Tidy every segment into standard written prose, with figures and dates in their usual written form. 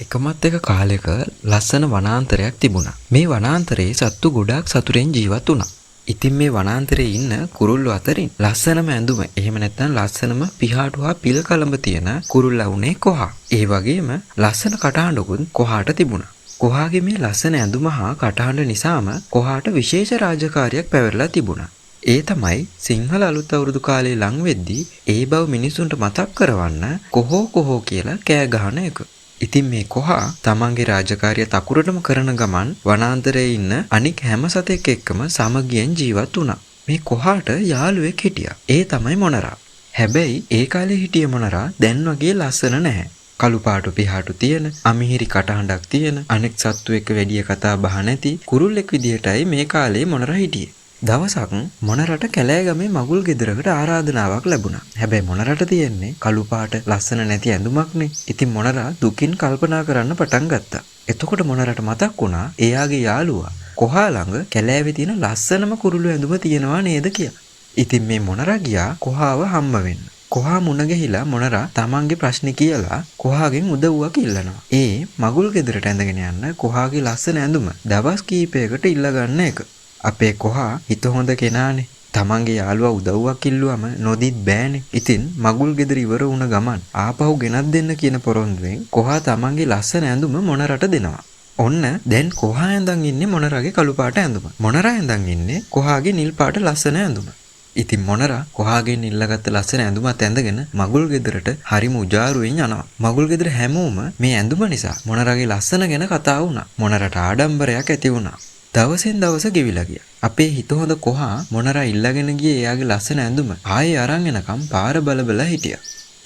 එකමත් එක කාලෙක ලස්සන වනාන්තරයක් තිබුණා. මේ වනාන්තරයේ සත්තු ගොඩාක් සතුටෙන් ජීවත් වුණා. ඉතින් මේ වනාන්තරයේ ඉන්න කුරුල්ලෝ අතරින් ලස්සනම ඇඳුම එහෙම නැත්නම් ලස්සනම පිහාටු හා පිළ කළඹ තියෙන කුරුල්ලා වුණේ කොහා. ඒ වගේම ලස්සන කටහඬකුත් කොහාට තිබුණා. කොහාගේ මේ ලස්සන ඇඳුම හා කටහඬ නිසාම කොහාට විශේෂ රාජකාරියක් පැවරලා තිබුණා. ඒ තමයි සිංහල අලුත් අවුරුදු කාලේ ලං වෙද්දී ඒ බව මිනිසුන්ට මතක් කරවන්න කොහෝ කොහෝ කියලා කෑ ගහන එක. ඉතින් මේ කොහා තමන්ගේ රාජකාරිය තකුරටම කරන ගමන් වනාන්තරයේ ඉන්න අනික් හැම සතෙක් එක්කම සමගියෙන් ජීවත් වුණා. මේ කොහාට යාළුවෙක් හිටියා. ඒ තමයි මොනරා. හැබැයි ඒ කාලේ හිටිය මොනරා දැන් වගේ ලස්සන නැහැ. කළු පාටු පිහාටු තියෙන, අමිහිරි කටහඬක් තියෙන, අනෙක් සත්තු එක්ක වැඩි කතා බහ නැති කුරුල්ලෙක් විදියටයි මේ කාලේ මොනරා හිටියේ. දවසක් මොනරට කැලෑගමේ මගුල් ගෙදරකට ආරාධනාවක් ලැබුණා. හැබැයි මොනරට තියෙන්නේ කළු පාට ලස්සන නැති ඇඳුමක්නේ. ඉතින් මොනරා දුකින් කල්පනා කරන්න පටන් ගත්තා. එතකොට මොනරට මතක් වුණා එයාගේ යාළුවා කොහා ළඟ කැලෑවේ තියෙන ලස්සනම කුරුළු ඇඳුම තියෙනවා නේද කියලා. ඉතින් මේ මොනරා ගියා කොහාව හම්බ වෙන්න. කොහා මුණ ගැහිලා මොනරා තමන්ගේ ප්‍රශ්නේ කියලා කොහාගෙන් උදව්වක් ඉල්ලනවා. ඒ මගුල් ගෙදරට ඇඳගෙන යන්න කොහාගේ ලස්සන ඇඳුම දවස් කීපයකට ඉල්ල ගන්න එක. අපේ කොහා හිත හොඳ කෙනානේ. තමන්ගේ යාළුවා උදව්වක් ඉල්ලුවම නොදීත් බෑනේ. ඉතින් මගුල් ගෙදර ඉවර වුණ ගමන් ආපහු ගෙනත් දෙන්න කියන පොරොන්දුවෙන් කොහා තමන්ගේ ලස්සන ඇඳුම මොනරට දෙනවා. ඔන්න දැන් කොහා ඇඳන් ඉන්නේ මොනරගේ කළු පාට ඇඳුම. මොනරා ඇඳන් ඉන්නේ කොහාගේ නිල් පාට ලස්සන ඇඳුම. ඉතින් මොනරා කොහාගෙන් ඉල්ලගත්ත ලස්සන ඇඳුමත් ඇඳගෙන මගුල් ගෙදරට හරිම උජාරුවෙන් යනවා. මගුල් ගෙදර හැමෝම මේ ඇඳුම නිසා මොනරගේ ලස්සන ගැන කතා වුණා. මොනරට ආඩම්බරයක් ඇති වුණා. දවසෙන් දවස ගෙවිලා ගියා. අපේ හිත හොඳ කොහා මොනරා ඉල්ලගෙන ගියේ එයාගේ ලස්සන ඇඳුම ආයේ අරන් එනකම් පාර බල හිටියා.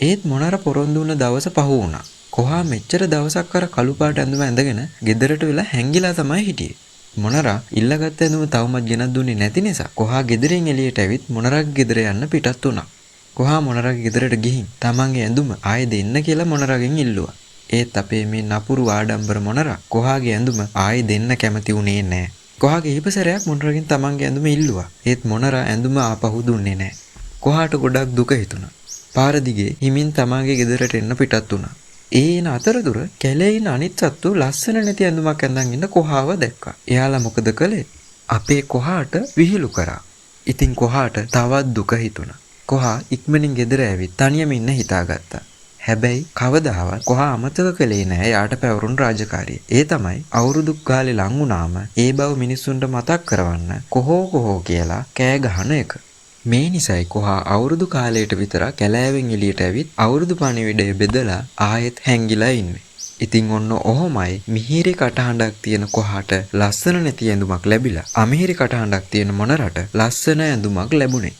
ඒත් මොනරා පොරොන්දු වුණ දවස පහු වුණා. කොහා මෙච්චර දවසක් අර කළු පාට ඇඳුම ඇඳගෙන ගෙදරට වෙලා හැංගිලා තමයි හිටියේ. මොනරා ඉල්ලගත්ත ඇඳුම තවමත් ගෙනත් දුන්නේ නැති නිසා කොහා ගෙදරින් එළියට ඇවිත් මොනරාගේ ගෙදර යන්න පිටත් වුණා. කොහා මොනරාගේ ගෙදරට ගිහින් තමන්ගේ ඇඳුම ආයේ දෙන්න කියලා මොනරාගෙන් ඉල්ලුවා. ඒත් අපේ මේ නපුරු ආඩම්බර මොනරා කොහාගේ ඇඳුම ආයේ දෙන්න කැමති වුණේ නැහැ. කොහා කිහිප සැරයක් මොනරගෙන් තමන්ගේ ඇඳුම ඉල්ලුවා. ඒත් මොනරා ඇඳුම ආපහු දුන්නේ නැහැ. කොහාට ගොඩක් දුක හිතුණා. පාර දිගේ හිමින් තමන්ගේ ගෙදරට එන්න පිටත් වුණා. ඒන අතරතුර කැලේ ඉන්න අනිත් සත්තු ලස්සන නැති ඇඳුමක් ඇඳන් ඉන්න කොහාව දැක්කා. එයාලා මොකද කළේ? අපේ කොහාට විහිළු කරා. ඉතින් කොහාට තවත් දුක හිතුණා. කොහා ඉක්මනින් ගෙදර ඇවිත් තනියම ඉන්න හිතාගත්තා. හැබැයි කවදාවත් කොහා අමතක කළේ නැහැ යාට පැවරුණු රාජකාරිය. ඒ තමයි අවුරුදු ගාලේ ලං වුණාම ඒ බව මිනිස්සුන්ට මතක් කරවන්න කොහෝ කියලා කෑ ගහන එක. මේ නිසයි කොහා අවුරුදු කාලයට විතර කැලෑවෙන් එළියට ඇවිත් අවුරුදු පණිවිඩය බෙදලා ආයෙත් හැංගිලා ඉන්නේ. ඉතින් ඔන්න ඔහොමයි මිහිරි කටහඬක් තියෙන කොහාට ලස්සන නැති ඇඳුමක් ලැබිලා අමිහිරි කටහඬක් තියෙන මොනරට ලස්සන ඇඳුමක් ලැබුණේ.